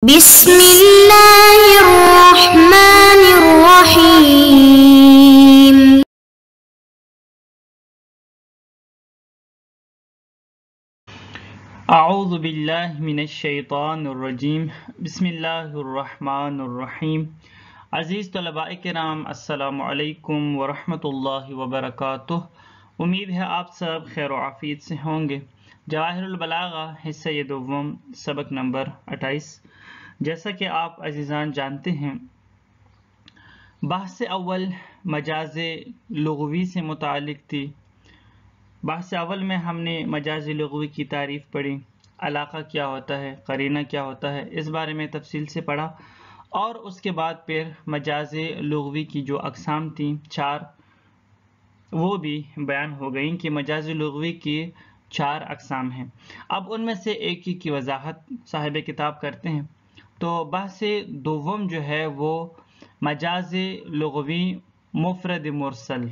بسم اللہ الرحمن الرحیم۔ اعوذ باللہ من الشیطان الرجیم، بسم اللہ الرحمن الرحیم۔ عزیز طلباء کرام، السلام علیکم ورحمۃ اللہ وبرکاتہ۔ امید ہے آپ سب خیر و عافیت سے ہوں گے۔ جواہر البلاغہ حصہ دوم، سبق نمبر 28۔ جیسا کہ آپ عزیزان جانتے ہیں، بحث اول مجاز لغوی سے متعلق تھی۔ بحث اول میں ہم نے مجاز لغوی کی تعریف پڑھی، علاقہ کیا ہوتا ہے، قرینہ کیا ہوتا ہے، اس بارے میں تفصیل سے پڑھا، اور اس کے بعد پھر مجاز لغوی کی جو اقسام تھیں 4، وہ بھی بیان ہو گئیں کہ مجاز لغوی کی 4 اقسام ہیں۔ اب ان میں سے ایک ہی کی وضاحت صاحب کتاب کرتے ہیں۔ تو بحث دوم جو ہے وہ مجاز لغوی مفرد مرسل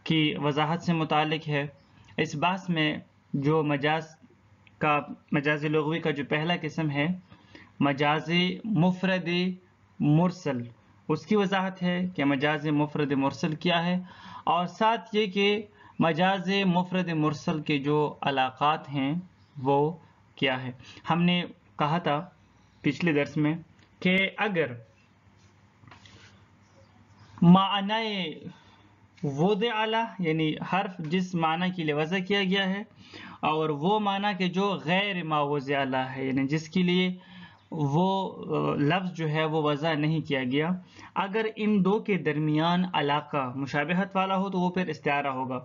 کی وضاحت سے متعلق ہے۔ اس بحث میں جو مجاز لغوی کا جو پہلا قسم ہے مجاز مفرد مرسل، اس کی وضاحت ہے کہ مجاز مفرد مرسل کیا ہے، اور ساتھ یہ کہ مجاز مفرد مرسل کے جو علاقات ہیں وہ کیا ہے۔ ہم نے کہا تھا پچھلے درس میں کہ اگر معنی وضع اعلیٰ، یعنی حرف جس معنی کے لیے وضع کیا گیا ہے، اور وہ معنی کہ جو غیر ما وضع اعلیٰ ہے، یعنی جس کے لیے وہ لفظ جو ہے وہ وضع نہیں کیا گیا، اگر ان دو کے درمیان علاقہ مشابہت والا ہو تو وہ پھر استعارہ ہوگا۔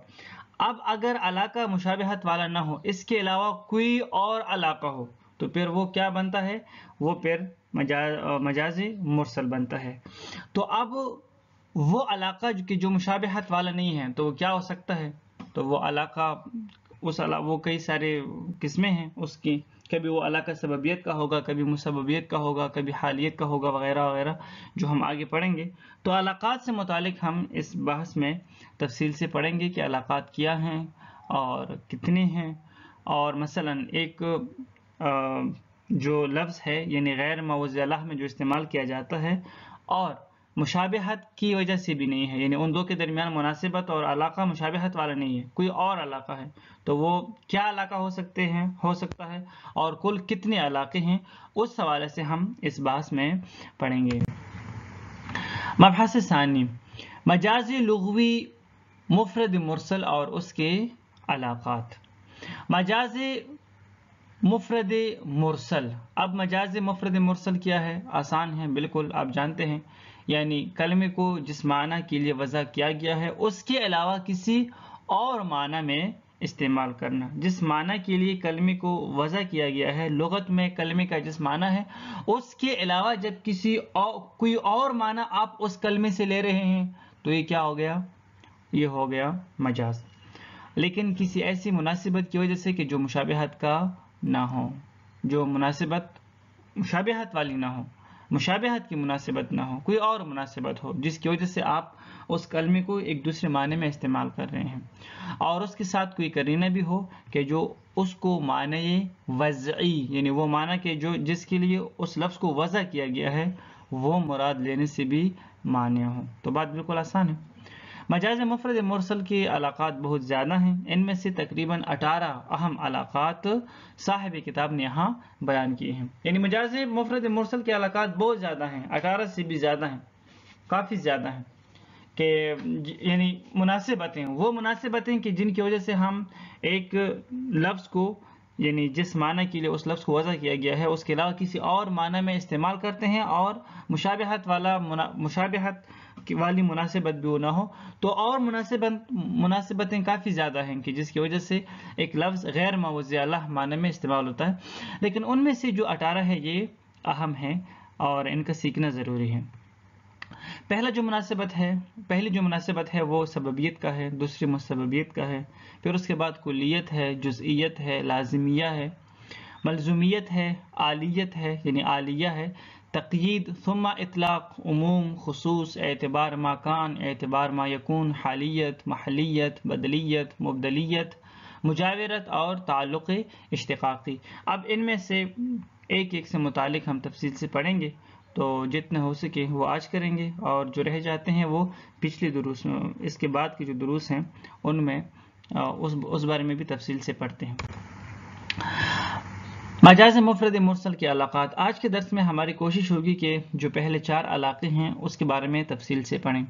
اب اگر علاقہ مشابہت والا نہ ہو، اس کے علاوہ کوئی اور علاقہ ہو، تو پھر وہ کیا بنتا ہے؟ وہ پھر مجاز مرسل بنتا ہے۔ تو اب وہ علاقہ جو مشابہت والا نہیں ہے تو وہ کیا ہو سکتا ہے؟ تو وہ علاقہ وہ کئی سارے قسمیں ہیں اس کی، کبھی وہ علاقہ سببیت کا ہوگا، کبھی مسببیت کا ہوگا، کبھی حالیت کا ہوگا، وغیرہ وغیرہ، جو ہم آگے پڑھیں گے۔ تو علاقات سے متعلق ہم اس بحث میں تفصیل سے پڑھیں گے کہ علاقات کیا ہیں اور کتنے ہیں، اور مثلا ایک جو لفظ ہے یعنی غیر ما وضع اعلیٰ میں جو استعمال کیا جاتا ہے اور مشابہت کی وجہ سے بھی نہیں ہے، یعنی ان دو کے درمیان مناسبت اور علاقہ مشابہت والا نہیں ہے، کوئی اور علاقہ ہے، تو وہ کیا علاقہ ہو سکتا ہے اور کل کتنے علاقے ہیں، اس حوالے سے ہم اس بحث میں پڑھیں گے۔ مبحث ثانی، مجاز لغوی مفرد مرسل اور اس کے علاقات۔ مجاز مفرد مرسل۔ اب مجاز مفرد مرسل کیا ہے؟ آسان ہے، بالکل آپ جانتے ہیں، یعنی کلمے کو جس معنی کے لیے وضع کیا گیا ہے اس کے علاوہ کسی اور معنی میں استعمال کرنا۔ جس معنی کے لیے کلمے کو وضع کیا گیا ہے، لغت میں کلمے کا جس معنی ہے، اس کے علاوہ جب کوئی اور معنی آپ اس کلمے سے لے رہے ہیں تو یہ کیا ہو گیا؟ یہ ہو گیا مجاز، لیکن کسی ایسی مناسبت کی وجہ سے کہ جو مشابہت کا نہ ہو، جو مشابہت والی نہ ہو، مشابہت کی مناسبت نہ ہو، کوئی اور مناسبت ہو جس کی وجہ سے آپ اس کلمے کو ایک دوسرے معنی میں استعمال کر رہے ہیں، اور اس کے ساتھ کوئی قرینہ بھی ہو کہ جو اس کو معنی وضعی، یعنی وہ معنی کہ جس کے لیے اس لفظ کو وضع کیا گیا ہے وہ مراد لینے سے بھی مانع ہو، تو بات بالکل آسان ہے۔ مجاز مفرد مرسل کے علاقات بہت زیادہ ہیں، ان میں سے تقریباً 18 اہم علاقات صاحب کتاب نے یہاں بیان کیے ہیں۔ یعنی مجاز مفرد مرسل کے علاقات بہت زیادہ ہیں، 18 سے بھی زیادہ ہیں، کافی زیادہ ہیں، کہ یعنی مناسبتیں، وہ مناسبتیں کہ جن کی وجہ سے ہم ایک لفظ کو، یعنی جس معنی کے لیے اس لفظ کو وضع کیا گیا ہے اس کے علاوہ کسی اور معنی میں استعمال کرتے ہیں، اور مشابہت والی مناسبت بھی نہ ہو، تو اور مناسبتیں کافی زیادہ ہیں کہ جس کی وجہ سے ایک لفظ غیر ما وضع اعلیٰ معنی میں استعمال ہوتا ہے، لیکن ان میں سے جو 18 ہے یہ اہم ہیں اور ان کا سیکھنا ضروری ہے۔ پہلی جو مناسبت ہے وہ سببیت کا ہے، دوسری مسببیت کا ہے، پھر اس کے بعد کلیت ہے، جزئیت ہے، لازمیہ ہے، ملزومیت ہے، آلیت ہے یعنی عالیہ ہے، تقیید، ثم اطلاق، عموم، خصوص، اعتبار ما کان، اعتبار ما یکون، حالیت، محلیت، بدلیت، مبدلیت، مجاورت اور تعلق اشتقاقی. اب ان میں سے ایک ایک سے متعلق ہم تفصیل سے پڑھیں گے، تو جتنا ہو سکے وہ آج کریں گے، اور جو رہ جاتے ہیں وہ پچھلے دروس میں، اس کے بعد کے جو دروس ہیں ان میں اس بارے میں بھی تفصیل سے پڑھتے ہیں. مجاز مفرد مرسل کے علاقات. آج کے درس میں ہماری کوشش ہوگی کہ جو پہلے 4 علاقے ہیں اس کے بارے میں تفصیل سے پڑھیں.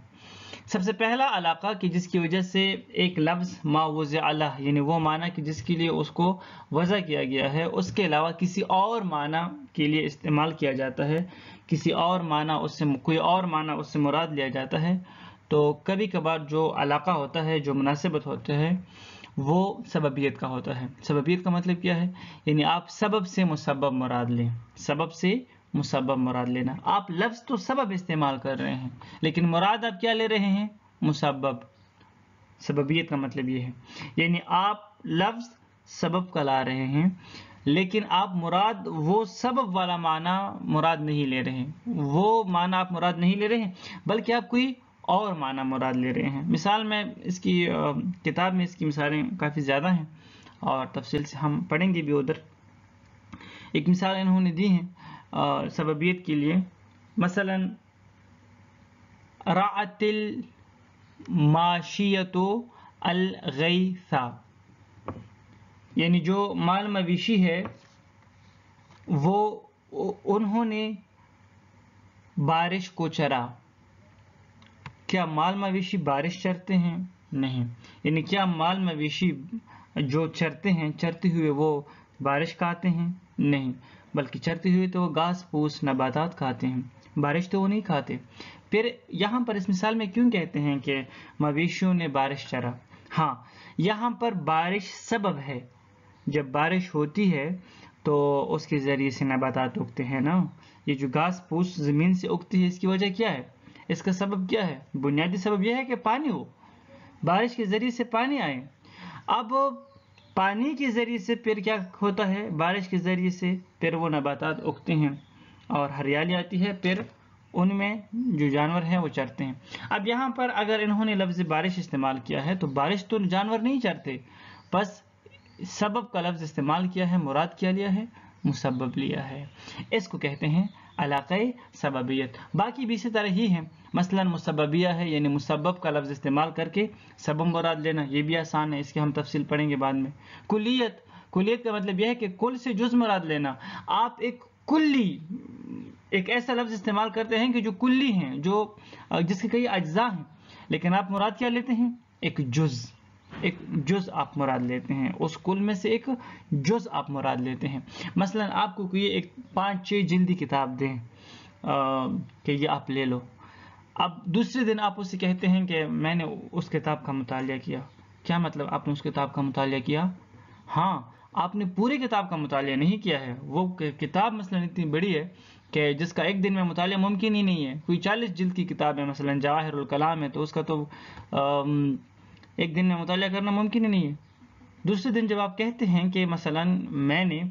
سب سے پہلا علاقہ کہ جس کی وجہ سے ایک لفظ ما وضع لہ، یعنی وہ معنی کہ جس کے لیے اس کو وضع کیا گیا ہے، اس کے علاوہ کسی اور معنی کے لیے استعمال کیا جاتا ہے، کسی اور معنی اس سے کوئی اور معنی اس سے مراد لیا جاتا ہے، تو کبھی کبھار جو علاقہ ہوتا ہے، جو مناسبت ہوتا ہے، وہ سببیت کا ہوتا ہے. سببیت کا مطلب کیا ہے؟ یعنی آپ سبب سے مسبب مراد لیں. سبب سے مسبب مراد لینا. آپ لفظ تو سبب استعمال کر رہے ہیں لیکن مراد آپ کیا لے رہے ہیں؟ مسبب. سببیت کا مطلب یہ ہے، یعنی آپ لفظ سبب کا لا رہے ہیں لیکن آپ مراد وہ سبب والا معنی مراد نہیں لے رہے ہیں، وہ معنی آپ مراد نہیں لے رہے ہیں بلکہ آپ کوئی اور معنی مراد لے رہے ہیں. مثال میں اس کی کتاب میں اس کی مثالیں کافی زیادہ ہیں اور تفصیل سے ہم پڑھیں گے بھی ادھر. ایک مثال انہوں نے دی ہیں سببیت کے لیے، مثلا رعت الماشیۃ الغیث، یعنی جو مال مویشی ہے وہ انہوں نے بارش کو چرا. کیا مال مویشی بارش چرتے ہیں؟ نہیں. یعنی کیا مال مویشی جو چرتے ہیں، چرتے ہوئے وہ بارش کھاتے ہیں؟ نہیں، بلکہ چرتے ہوئے تو وہ گھاس پھوس نباتات کھاتے ہیں، بارش تو وہ نہیں کھاتے. پھر یہاں پر اس مثال میں کیوں کہتے ہیں کہ مویشیوں نے بارش چرا؟ ہاں، یہاں پر بارش سبب ہے. جب بارش ہوتی ہے تو اس کے ذریعے سے نباتات اگتے ہیں نا. یہ جو گھاس پھوس زمین سے اگتی ہے، اس کی وجہ کیا ہے؟ اس کا سبب کیا ہے؟ بنیادی سبب یہ ہے کہ پانی ہو، بارش کے ذریعے سے پانی آئے. اب پانی کے ذریعے سے پھر کیا ہوتا ہے؟ بارش کے ذریعے سے پھر وہ نباتات اگتے ہیں اور ہریالی آتی ہے، پھر ان میں جو جانور ہیں وہ چرتے ہیں. اب یہاں پر اگر انہوں نے لفظ بارش استعمال کیا ہے تو بارش تو جانور نہیں چرتے، بس سبب کا لفظ استعمال کیا ہے، مراد کیا لیا ہے؟ مسبب لیا ہے. اس کو کہتے ہیں علاقہ سببیت. باقی بھی اسی طرح ہی ہیں. مثلا مسببیہ ہے، یعنی مسبب کا لفظ استعمال کر کے سبب مراد لینا، یہ بھی آسان ہے، اس کی ہم تفصیل پڑھیں گے بعد میں. کلیت کا مطلب یہ ہے کہ کل سے جز مراد لینا. آپ ایک ایسا لفظ استعمال کرتے ہیں کہ جو کلی ہیں، جو جس کے کئی اجزاء ہیں، لیکن آپ مراد کیا لیتے ہیں؟ ایک جز آپ مراد لیتے ہیں. اس کل میں سے ایک جز آپ مراد لیتے ہیں. مثلا آپ کو کوئی ایک 5-6 جلدی کتاب دیں کہ یہ آپ لے لو. اب دوسرے دن آپ اسے کہتے ہیں کہ میں نے اس کتاب کا مطالعہ کیا. کیا مطلب آپ نے اس کتاب کا مطالعہ کیا؟ ہاں، آپ نے پوری کتاب کا مطالعہ نہیں کیا ہے. وہ کتاب مثلا اتنی بڑی ہے کہ جس کا ایک دن میں مطالعہ ممکن ہی نہیں ہے. کوئی 40 جلد کی کتاب ہے، مثلا جواہر الکلام ہے، تو اس کا تو ایک دن میں مطالعہ کرنا ممکن ہی نہیں ہے. دوسرے دن جب آپ کہتے ہیں کہ مثلا میں نے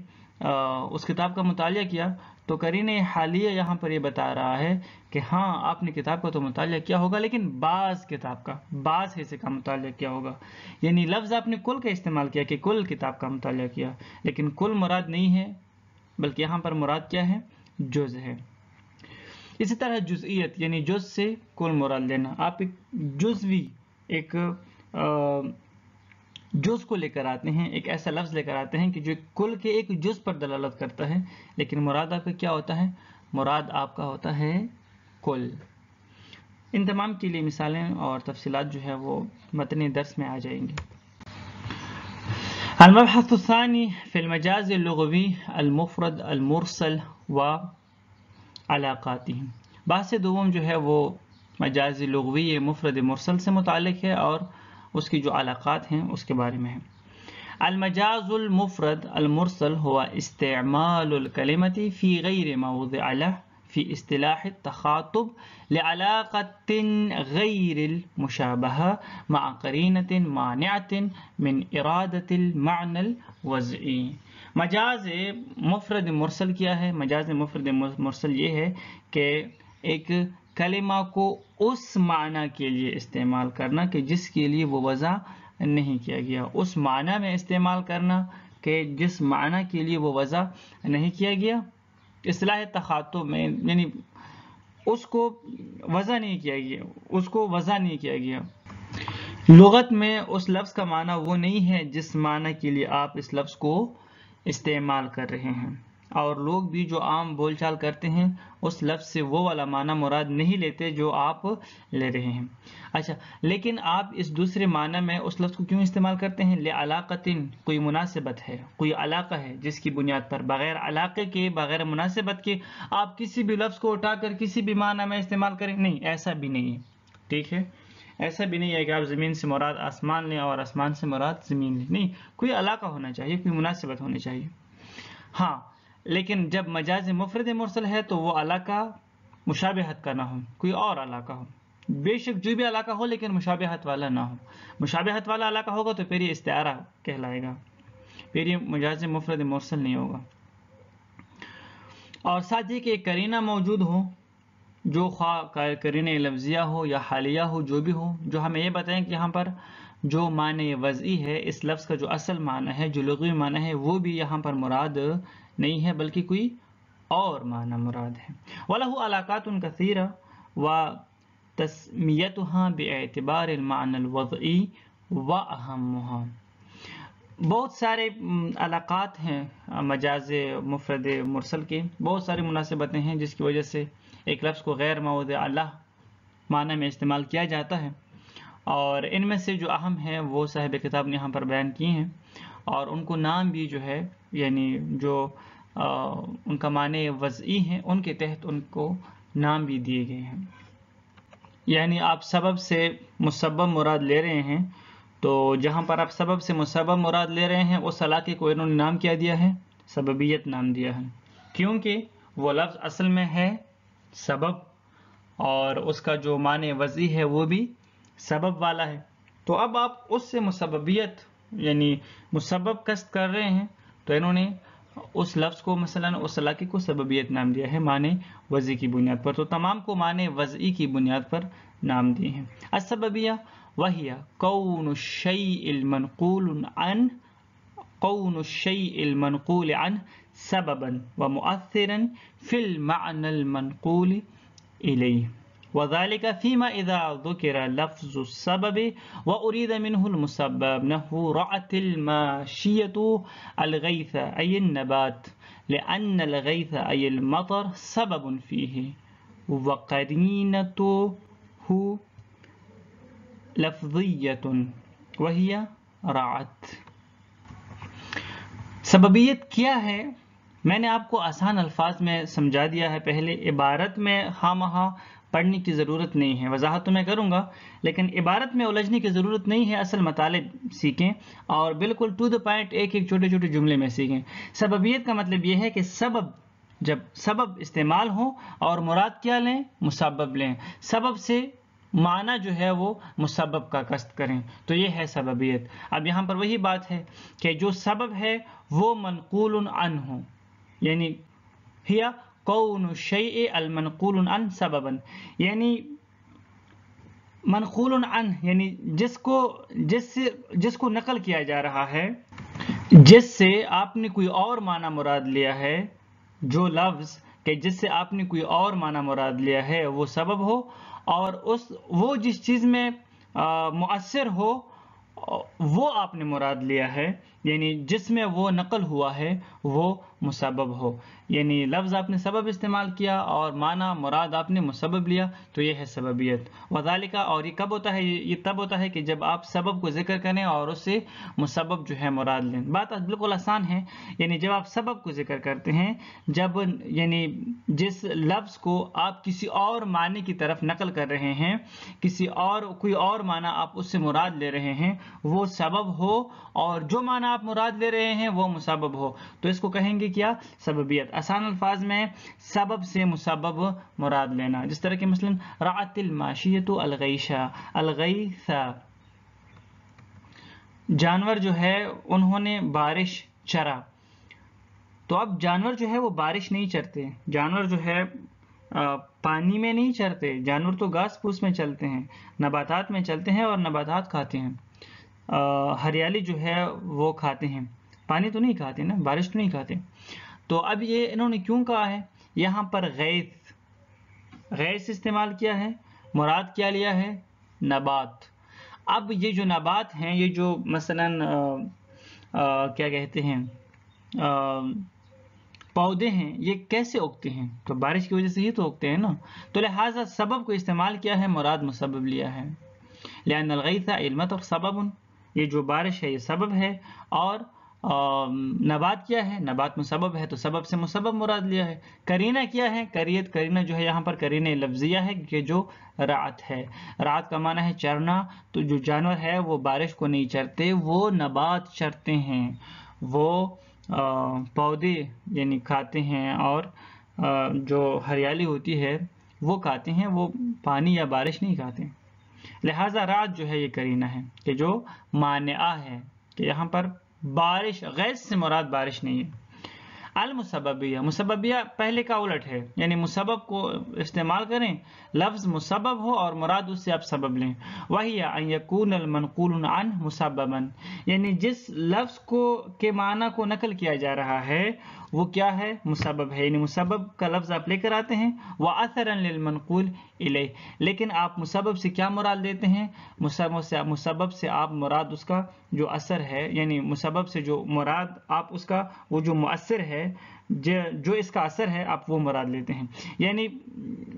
اس کتاب کا مطالعہ کیا، تو قرینہ حالیہ یہاں پر یہ بتا رہا ہے کہ ہاں آپ نے کتاب کا تو مطالعہ کیا ہوگا، لیکن بعض حصے کا مطالعہ کیا ہوگا. یعنی لفظ آپ نے کل کا استعمال کیا کہ کل کتاب کا مطالعہ کیا، لیکن کل مراد نہیں ہے، بلکہ یہاں پر مراد کیا ہے؟ جز ہے. اسی طرح جزئیت، یعنی جز سے کل مراد لینا. آپ ایک جزوی ایک جز کو لے کر آتے ہیں، ایک ایسا لفظ لے کر آتے ہیں کہ جو کل کے ایک جز پر دلالت کرتا ہے، لیکن مراد آپ کا کیا ہوتا ہے؟ مراد آپ کا ہوتا ہے کل. ان تمام کے لیے مثالیں اور تفصیلات جو ہے وہ متن درس میں آ جائیں گی. المبحث الثانی فی المجاز اللغوی المفرد المرسل و علاقاتی. بحث دوم جو ہے وہ مجاز لغوی مفرد مرسل سے متعلق ہے اور اس کی جو علاقات ہیں اس کے بارے میں ہے. المجاز المفرد المرسل هو استعمال الكلمة في غير موضع له في اصطلاح التخاطب لعلاقة غير المشابهة مع قرينة مانعة من إرادة المعنى الوضعي. مجاز مفرد مرسل کیا ہے؟ مجاز مفرد مرسل یہ ہے کہ ایک کلمہ کو اس معنی کے لیے استعمال کرنا کہ جس کے لیے وہ وضع نہیں کیا گیا. اس معنی میں استعمال کرنا کہ جس معنی کے لیے وہ وضع نہیں کیا گیا. اصطلاح تخاطب میں یعنی اس کو وضع نہیں کیا گیا، اس کو وضع نہیں کیا گیا. لغت میں اس لفظ کا معنی وہ نہیں ہے جس معنی کے لیے آپ اس لفظ کو استعمال کر رہے ہیں، اور لوگ بھی جو عام بول چال کرتے ہیں اس لفظ سے وہ والا معنی مراد نہیں لیتے جو آپ لے رہے ہیں. اچھا، لیکن آپ اس دوسرے معنی میں اس لفظ کو کیوں استعمال کرتے ہیں؟ لعلاقتن، کوئی مناسبت ہے، کوئی علاقہ ہے جس کی بنیاد پر بغیر علاقے کے، بغیر مناسبت کے آپ کسی بھی لفظ کو اٹھا کر کسی بھی معنی میں استعمال کریں. نہیں، ایسا بھی نہیں ہے. ٹھیک ہے، ایسا بھی نہیں ہے کہ آپ زمین سے مراد آسمان لیں اور آسمان سے مراد زمین لیں. نہیں، کوئی علاقہ ہونا چاہیے، کوئی مناسبت ہونی چاہیے. ہاں، لیکن جب مجاز مفرد مرسل ہے تو وہ علاقہ مشابہت کا نہ ہو، کوئی اور علاقہ ہو. بے شک جو بھی علاقہ ہو لیکن مشابہت والا نہ ہو. مشابہت والا علاقہ ہوگا تو پھر یہ استعارہ کہلائے گا، پھر یہ مجاز مفرد مرسل نہیں ہوگا. اور ساتھ ہی کہ ایک قرینہ موجود ہو، جو خواہ قرینہ لفظیہ ہو یا حالیہ ہو، جو بھی ہو، جو ہمیں یہ بتائیں کہ یہاں پر جو معنی وضعی ہے اس لفظ کا، جو اصل معنی ہے، جو لغوی معنی ہے، وہ بھی یہاں پر مراد نہیں ہے بلکہ کوئی اور معنی مراد ہے. وَلَهُ عَلَاقَاتٌ كَثِيرَةٌ وَتَسْمِيَتُهَا بِاعْتِبَارِ الْمَعْنَى الْوَضْعِي وَأَهَمُّهَا. بہت سارے علاقات ہیں مجاز مفرد مرسل کے، بہت ساری مناسبتیں ہیں جس کی وجہ سے ایک لفظ کو غیر موضع اللہ معنی میں استعمال کیا جاتا ہے، اور ان میں سے جو اہم ہیں وہ صاحب کتاب نے یہاں پر بیان کی ہیں، اور ان کو نام بھی جو ہے یعنی جو ان کا معنی وضعی ہیں ان کے تحت ان کو نام بھی دیے گئے ہیں. یعنی آپ سبب سے مسبب مراد لے رہے ہیں، تو جہاں پر آپ سبب سے مسبب مراد لے رہے ہیں اس علاقے کو انہوں نے نام کیا دیا ہے؟ سببیت نام دیا ہے، کیونکہ وہ لفظ اصل میں ہے سبب، اور اس کا جو معنی وضعی ہے وہ بھی سبب والا ہے. تو اب آپ اس سے مسببیت یعنی مسبب قصد کر رہے ہیں، تو انہوں نے اس لفظ کو مثلا اس علاقے کو سببیت نام دیا ہے معنی وضعی کی بنیاد پر. تو تمام کو معنی وضعی کی بنیاد پر نام دیے ہیں. السببیہ وہی کون الشیء المنقول عنہ سببا ومؤثرا فی المعنى المنقول الیہ، وذلك فيما اذا ذکر لفظ السبب وارید منه المسبب، نحو رعت الماشیة الغیث ای النبات لأن الغیث ای المطر سبب فیہ وقرینته لفظیۃ وہی رعت. سببیت کیا ہے میں نے آپ کو آسان الفاظ میں سمجھا دیا ہے پہلے. عبارت میں خواہ مخواہ پڑھنے کی ضرورت نہیں ہے، وضاحت تو میں کروں گا لیکن عبارت میں الجھنے کی ضرورت نہیں ہے. اصل مطالب سیکھیں اور بالکل ٹو دا پوائنٹ ایک ایک چھوٹے چھوٹے جملے میں سیکھیں. سببیت کا مطلب یہ ہے کہ سبب، جب سبب استعمال ہو اور مراد کیا لیں؟ مسبب لیں. سبب سے معنی جو ہے وہ مسبب کا قصد کریں، تو یہ ہے سببیت. اب یہاں پر وہی بات ہے کہ جو سبب ہے وہ منقول عنہ، یعنی ہیا کون الشیء المنقول عنہ سببا، یعنی منقول عنہ یعنی جس کو نقل کیا جا رہا ہے، جس سے آپ نے کوئی اور معنی مراد لیا ہے، جو لفظ کہ جس سے آپ نے کوئی اور معنی مراد لیا ہے وہ سبب ہو، اور وہ جس چیز میں مؤثر ہو وہ آپ نے مراد لیا ہے، یعنی جس میں وہ نقل ہوا ہے وہ مسبب ہو. یعنی لفظ آپ نے سبب استعمال کیا اور معنی مراد آپ نے مسبب لیا، تو یہ ہے سببیت. وذالک، اور یہ کب ہوتا ہے؟ یہ تب ہوتا ہے کہ جب آپ سبب کو ذکر کریں اور اس سے مسبب جو ہے مراد لیں. بات بالکل آسان ہے. یعنی جب آپ سبب کو ذکر کرتے ہیں، جب یعنی جس لفظ کو آپ کسی اور معنی کی طرف نقل کر رہے ہیں، کوئی اور معنی آپ اس سے مراد لے رہے ہیں، وہ سبب ہو، اور جو معنی آپ مراد لے رہے ہیں وہ مسبب ہو، تو اس کو کہیں گے کیا؟ سببیت. آسان الفاظ میں سبب سے مسبب مراد لینا. جس طرح کہ مثلا رعت الماشیۃ الغیث، جانور جو ہے انہوں نے بارش چرا. تو اب جانور جو ہے وہ بارش نہیں چرتے، جانور جو ہے پانی میں نہیں چرتے، جانور تو گھاس پھوس میں چلتے ہیں، نباتات میں چلتے ہیں اور نباتات کھاتے ہیں. ہریالی جو ہے وہ کھاتے ہیں، پانی تو نہیں کھاتے نا، بارش تو نہیں کھاتے. تو اب یہ انہوں نے کیوں کہا ہے؟ یہاں پر غیث استعمال کیا ہے، مراد کیا لیا ہے؟ نبات. اب یہ جو نبات ہیں، یہ جو مثلا کیا کہتے ہیں پودے ہیں، یہ کیسے اگتے ہیں؟ تو بارش کی وجہ سے ہی تو اگتے ہیں نا. تو لہٰذا سبب کو استعمال کیا ہے، مراد مسبب لیا ہے. لأن الغیث علمۃ سبب، یہ جو بارش ہے یہ سبب ہے، اور نبات کیا ہے؟ نبات مسبب ہے، تو سبب سے مسبب مراد لیا ہے. قرینہ کیا ہے؟ قرینہ جو ہے یہاں پر قرینہ لفظیہ ہے کہ جو رعت ہے. رعت کا معنی ہے چرنا. تو جو جانور ہے وہ بارش کو نہیں چرتے، وہ نبات چرتے ہیں، وہ پودے یعنی کھاتے ہیں، اور جو ہریالی ہوتی ہے وہ کھاتے ہیں، وہ پانی یا بارش نہیں کھاتے. لہٰذا رعت جو ہے یہ قرینہ ہے کہ جو مانعہ ہے، کہ یہاں پر بارش، غیث سے مراد بارش نہیں ہے. المسببیہ، مسببیہ پہلے کا الٹ ہے، یعنی مسبب کو استعمال کریں، لفظ مسبب ہو اور مراد اس سے آپ سبب لیں. وہی ان یکون المنقول عنہ مسببا، یعنی جس لفظ کو کے معنی کو نقل کیا جا رہا ہے وہ کیا ہے؟ مسبب ہے، یعنی مسبب کا لفظ آپ لے کر آتے ہیں. وَأَثَرًا لِلْمَنْقُولِ إِلَيْهِ، لیکن آپ مسبب سے کیا مراد لیتے ہیں؟ مسبب سے آپ مراد اس کا جو اثر ہے، یعنی مسبب سے جو مراد آپ اس کا وہ جو مؤثر ہے، جو اس کا اثر ہے آپ وہ مراد لیتے ہیں. یعنی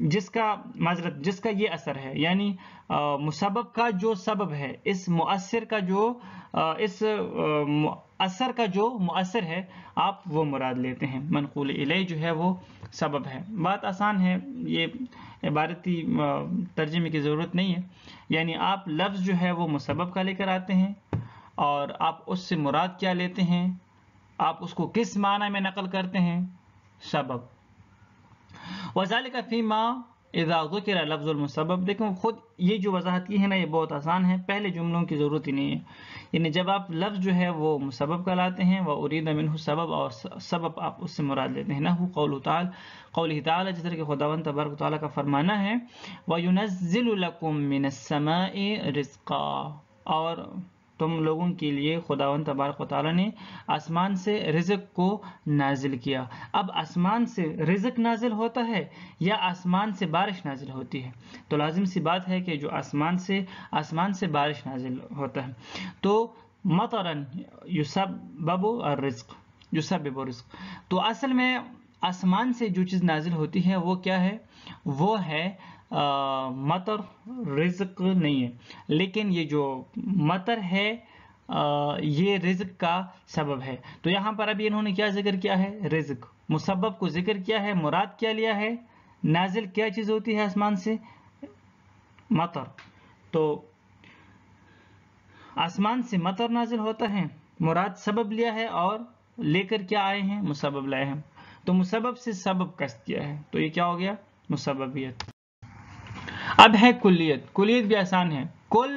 جس کا یہ اثر ہے، یعنی مسبب کا جو سبب ہے، اس مؤثر کا جو اس اثر کا جو مؤثر ہے آپ وہ مراد لیتے ہیں. منقول الیہ جو ہے وہ سبب ہے. بات آسان ہے، یہ عبارتی ترجمے کی ضرورت نہیں ہے. یعنی آپ لفظ جو ہے وہ مسبب کا لے کر آتے ہیں، اور آپ اس سے مراد کیا لیتے ہیں، آپ اس کو کس معنی میں نقل کرتے ہیں؟ سبب. وذالک فیما اذا ذکر لفظ المسبب. دیکھو خود یہ جو وضاحت کی ہے نا یہ بہت آسان ہے، پہلے جملوں کی ضرورت ہی نہیں ہے. یعنی جب آپ لفظ جو ہے وہ مسبب کا لاتے ہیں، وارید منہ سبب، اور سبب آپ اس سے مراد لیتے ہیں. نحو قولہ تعالی، جس طرح کہ خداوند تبارک و تعالیٰ کا فرمانا ہے وَيُنَزِّلُ لَكُم مِّنَ السَّمَاءِ رِزْقًا، اور تم لوگوں کے لیے خداوند تبارک و تعالیٰ نے آسمان سے رزق کو نازل کیا. اب آسمان سے رزق نازل ہوتا ہے یا آسمان سے بارش نازل ہوتی ہے؟ تو لازم سی بات ہے کہ جو آسمان سے بارش نازل ہوتا ہے. تو مطرن یسبب الرزق، تو اصل میں آسمان سے جو چیز نازل ہوتی ہے وہ کیا ہے؟ وہ ہے مطر، رزق نہیں ہے. لیکن یہ جو مطر ہے یہ رزق کا سبب ہے. تو یہاں پر ابھی انہوں نے کیا ذکر کیا ہے؟ رزق. مسبب کو ذکر کیا ہے، مراد کیا لیا ہے؟ نازل کیا چیز ہوتی ہے آسمان سے؟ مطر. تو آسمان سے مطر نازل ہوتا ہے، مراد سبب لیا ہے، اور لے کر کیا آئے ہیں؟ مسبب لائے ہیں. تو مسبب سے سبب قصد کیا ہے، تو یہ کیا ہو گیا؟ مسببیت. اب ہے کلیت بھی آسان ہے. کل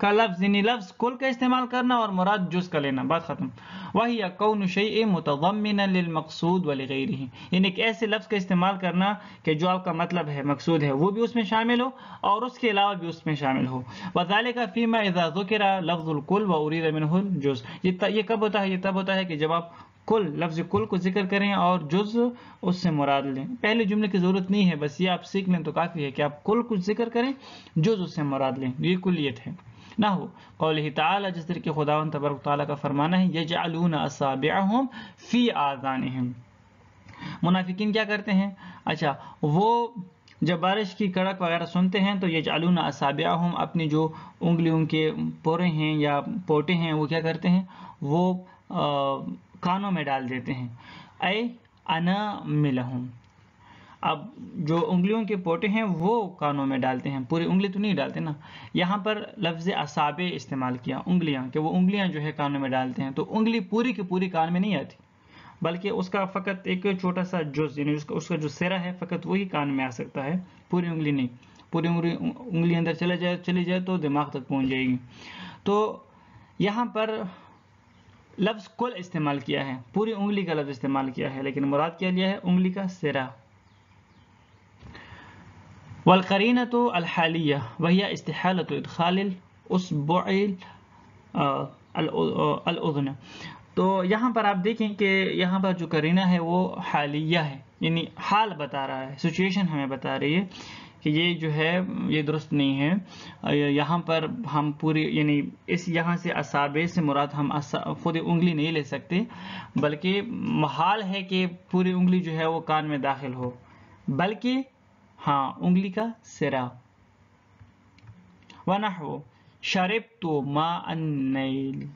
کا لفظ یعنی لفظ کل کا استعمال کرنا اور مراد جز کا لینا، بات ختم. وہی کون شیء متضمنا للمقصود ولغیرہ، یعنی ایک ایسے لفظ کا استعمال کرنا کہ جو آپ کا مطلب ہے، مقصود ہے، وہ بھی اس میں شامل ہو اور اس کے علاوہ بھی اس میں شامل ہو. وذالک فیما اذا ذکر لفظ الکل وارید منہ الجز. یہ کب ہوتا ہے؟ یہ تب ہوتا ہے کہ جب آپ لفظ کل کو ذکر کریں اور جز اس سے مراد لیں. پہلے جملے کی ضرورت نہیں ہے، بس یہ آپ سیکھ لیں تو کافی ہے کہ آپ کل کو ذکر کریں، جز اس سے مراد لیں. یہ کلیت ہے. نہ ہو قولہ تعالی، جس طرح کہ خداوند تبارک تعالیٰ کا فرمانا ہے یجعلون اصابعهم فی آذانہم. منافقین کیا کرتے ہیں؟ اچھا، وہ جب بارش کی کڑک وغیرہ سنتے ہیں تو یجعلون اصابعهم، اپنی جو انگلیوں کے پورے ہیں یا پوٹے ہیں وہ کیا کرتے ہیں؟ وہ کانوں میں ڈال دیتے ہیں. اے اناملہم، اب جو انگلیوں کے پوٹے ہیں وہ کانوں میں ڈالتے ہیں، پوری انگلی تو نہیں ڈالتے نا. یہاں پر لفظ اصابع استعمال کیا، انگلیاں، کہ وہ انگلیاں جو ہے کانوں میں ڈالتے ہیں. تو انگلی پوری کی پوری کان میں نہیں آتی، بلکہ اس کا فقط ایک چھوٹا سا جز، یعنی اس کا جو سرا ہے فقط وہی کان میں آ سکتا ہے، پوری انگلی نہیں. پوری انگلی اندر چلی جائے تو دماغ تک پہنچ جائے گی. تو یہاں پر لفظ کل استعمال کیا ہے، پوری انگلی کا لفظ استعمال کیا ہے، لیکن مراد کیا لیا ہے؟ انگلی کا سرا. والقرینۃ الحالیہ وہی استحالۃ ادخال الاصبع الأذن. تو یہاں پر آپ دیکھیں کہ یہاں پر جو قرینہ ہے وہ حالیہ ہے، یعنی حال بتا رہا ہے، سچویشن ہمیں بتا رہی ہے کہ یہ جو ہے یہ درست نہیں ہے. یہاں پر ہم پوری یعنی اس یہاں سے اصابع سے مراد ہم خود انگلی نہیں لے سکتے، بلکہ محال ہے کہ پوری انگلی جو ہے وہ کان میں داخل ہو، بلکہ ہاں انگلی کا سرا. وَنَحْوُ شَرِبْتُ مَاءَ النِّيلِ،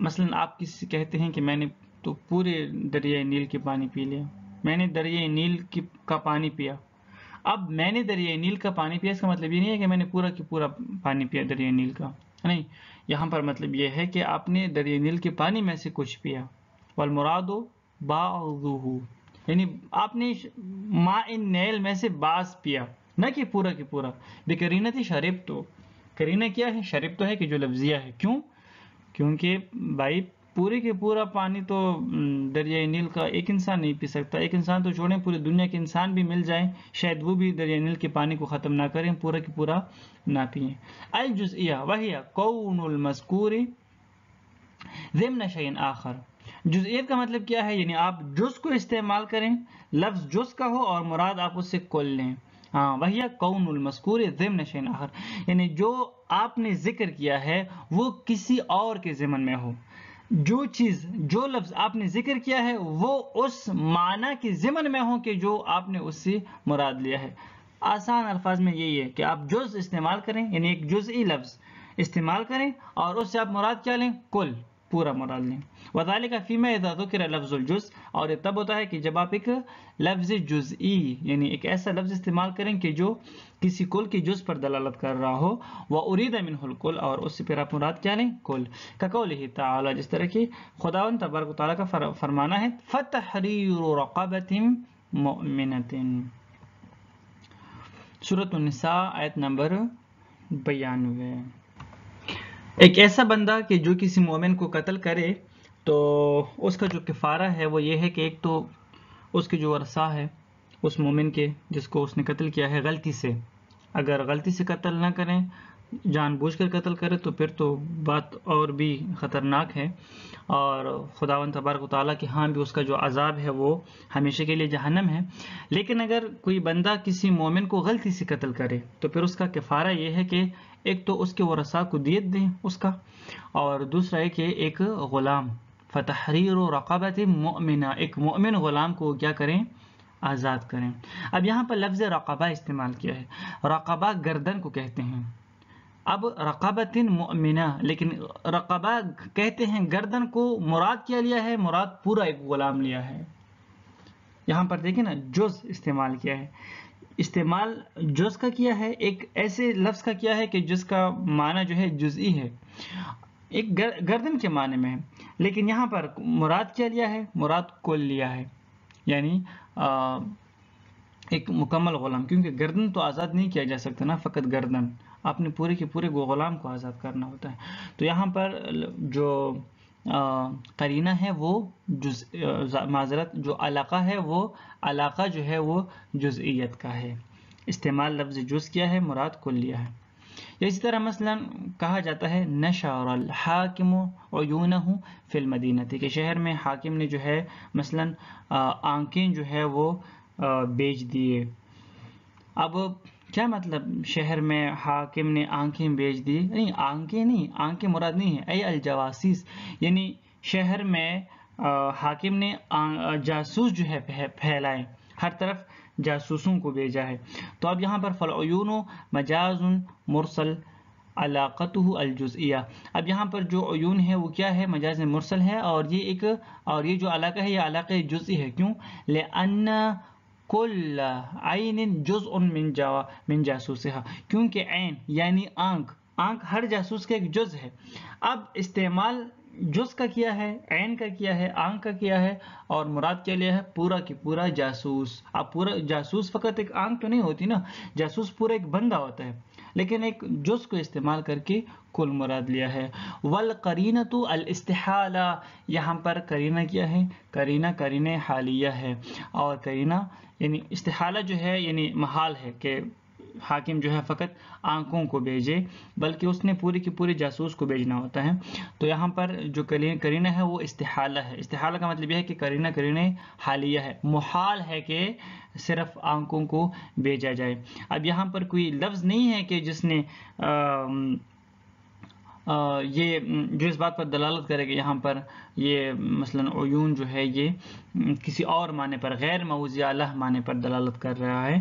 مثلا آپ کسی کہتے ہیں کہ میں نے تو پورے دریائے نیل کے پانی پی لیا، میں نے دریائے نیل کا پانی پیا. اب میں نے دریائے نیل کا پانی پیا، اس کا مطلب یہ نہیں ہے کہ میں نے پورا کی پورا پانی پیا دریائے نیل کا، نہیں. یہاں پر مطلب یہ ہے کہ آپ نے دریائے نیل کے پانی میں سے کچھ پیا. والمراد بعضہ، یعنی آپ نے ماء النیل میں سے بعض پیا، نہ کہ پورا کی پورا. بقرینۃ شربت، قرینہ کیا ہے؟ شربت ہے کہ جو لفظیہ ہے. کیوں؟ کیونکہ بھائی پورے کے پورا پانی تو دریائے نیل کا ایک انسان نہیں پی سکتا. ایک انسان تو چھوڑیں، پوری دنیا کے انسان بھی مل جائیں، شاید وہ بھی دریائے نیل کے پانی کو ختم نہ کریں، پورا کی پورا نہ پئیں. الجزئیہ وہی کون المذکور ضمن شیء آخر. جزئیت کا مطلب کیا ہے؟ یعنی آپ جز کو استعمال کریں، لفظ جز کا ہو اور مراد آپ اس سے کل لیں. ہاں وہی کون المذکور ضمن شیء آخر، یعنی جو آپ نے ذکر کیا ہے وہ کسی اور کے ضمن میں ہو. جو چیز، جو لفظ آپ نے ذکر کیا ہے وہ اس معنی کے ضمن میں ہو کہ جو آپ نے اس سے مراد لیا ہے. آسان الفاظ میں یہی ہے کہ آپ جز استعمال کریں، یعنی ایک جزئی لفظ استعمال کریں اور اس سے آپ مراد کیا لیں؟ کل، پورا مراد لیں. وَذَلِكَ فِيمَا إِذَا ذُكِرَ لَفْظُ الْجُزْءِ، اور یہ تب ہوتا ہے کہ جب آپ ایک لفظ جزئی یعنی ایک ایسا لفظ استعمال کریں کہ جو کسی کل کی جز پر دلالت کر رہا ہو. وَأُرِيدَ مِنْهُ الْكُلُّ، اور اس سے پھر آپ مراد کیا لیں؟ کل. كَقَوْلِهِ تعالی، جس طرح کہ خداوند تبارک و تعالیٰ کا فرمانا ہے فَتَحْرِيرُ رَقَبَةٍ مُؤْمِنَةٍ، سورۃ النساء آیت نمبر 92. ایک ایسا بندہ کہ جو کسی مومن کو قتل کرے تو اس کا جو کفارہ ہے وہ یہ ہے کہ ایک تو اس کے جو ورثہ ہے اس مومن کے جس کو اس نے قتل کیا ہے غلطی سے، اگر غلطی سے قتل نہ کریں، جان بوجھ کر قتل کرے تو پھر تو بات اور بھی خطرناک ہے، اور خداوند تبارک و تعالیٰ کے ہاں بھی اس کا جو عذاب ہے وہ ہمیشہ کے لیے جہنم ہے. لیکن اگر کوئی بندہ کسی مومن کو غلطی سے قتل کرے تو پھر اس کا کفارہ یہ ہے کہ ایک تو اس کے ورثاء کو دیت دیں اس کا، اور دوسرا ہے کہ ایک غلام فتحریر رقبۃ مؤمنہ، ایک مؤمن غلام کو کیا کریں؟ آزاد کریں. اب یہاں پر لفظ رقبہ استعمال کیا ہے. رقبہ گردن کو کہتے ہیں. اب رقبۃ مؤمنہ، لیکن رقبہ کہتے ہیں گردن کو، مراد کیا لیا ہے؟ مراد پورا ایک غلام لیا ہے. یہاں پر دیکھیں نا، جز استعمال کیا ہے، استعمال جز کا کیا ہے، ایک ایسے لفظ کا کیا ہے کہ جس کا معنی جو ہے جزئی ہے، ایک گردن کے معنی میں ہے. لیکن یہاں پر مراد کیا لیا ہے؟ مراد کل لیا ہے، یعنی ایک مکمل غلام، کیونکہ گردن تو آزاد نہیں کیا جا سکتا نا، فقط گردن، آپ نے پورے کے پورے غلام کو آزاد کرنا ہوتا ہے. تو یہاں پر جو قرینہ ہے وہ معذرت جو علاقہ ہے وہ علاقہ جو ہے وہ جزئیت کا ہے. استعمال لفظ جز کیا ہے، مراد کل لیا ہے. اسی طرح مثلا کہا جاتا ہے نشر الحاکم عیونہ فی المدینہ، کہ شہر میں حاکم نے جو ہے مثلا آنکھیں جو ہے وہ بیچ دیے. اب کیا مطلب شہر میں حاکم نے آنکھیں بیچ دی؟ نہیں، آنکھیں نہیں، آنکھیں مراد نہیں ہے، ای الجواسیس، یعنی شہر میں حاکم نے جاسوس جو ہے پھیلائے، ہر طرف جاسوسوں کو بھیجا ہے. تو اب یہاں پر فالعیون مجاز مرسل علاقتہ الجزئیہ، اب یہاں پر جو عیون ہے وہ کیا ہے؟ مجاز مرسل ہے، اور یہ جو علاقہ ہے یہ علاقہ جزئی ہے. کیوں؟ لأن کل عین جزء من جاسوسها، کیونکہ عین یعنی آنکھ ہر جاسوس کا ایک جز ہے. اب استعمال جز کا کیا ہے، عین کا کیا ہے، آنکھ کا کیا ہے، اور مراد کیا لیا ہے؟ پورا کی پورا جاسوس. اب پورا جاسوس فقط ایک آنکھ تو نہیں ہوتی نا، جاسوس پورا ایک بندہ ہوتا ہے، لیکن ایک جز کو استعمال کر کے کل مراد لیا ہے. والقرینۃ الاستحالہ، یہاں پر قرینہ کیا ہے؟ قرینہ حالیہ ہے، اور قرینہ یعنی استحالہ جو ہے یعنی محال ہے کہ حاکم جو ہے فقط آنکھوں کو بھیجے بلکہ اس نے پوری کی پوری جاسوس کو بھیجنا ہوتا ہے. تو یہاں پر جو قرینہ ہے وہ استحالہ ہے. استحالہ کا مطلب یہ ہے کہ قرینہ حالیہ ہے، محال ہے کہ صرف آنکھوں کو بھیجا جائے. اب یہاں پر کوئی لفظ نہیں ہے کہ جس نے یہ جو اس بات پر دلالت کرے کہ یہاں پر یہ مثلا عیون جو ہے یہ کسی اور معنی پر، غیر موضوع لہ معنی پر دلالت کر رہا ہے،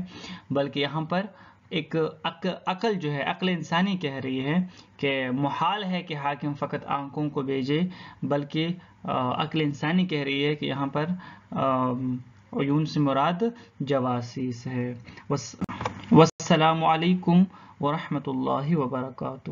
بلکہ یہاں پر ایک عقل جو ہے، عقل انسانی کہہ رہی ہے کہ محال ہے کہ حاکم فقط آنکھوں کو بھیجے، بلکہ عقل انسانی کہہ رہی ہے کہ یہاں پر عیون سے مراد جواسیس ہے. والسلام علیکم ورحمۃ اللہ وبرکاتہ.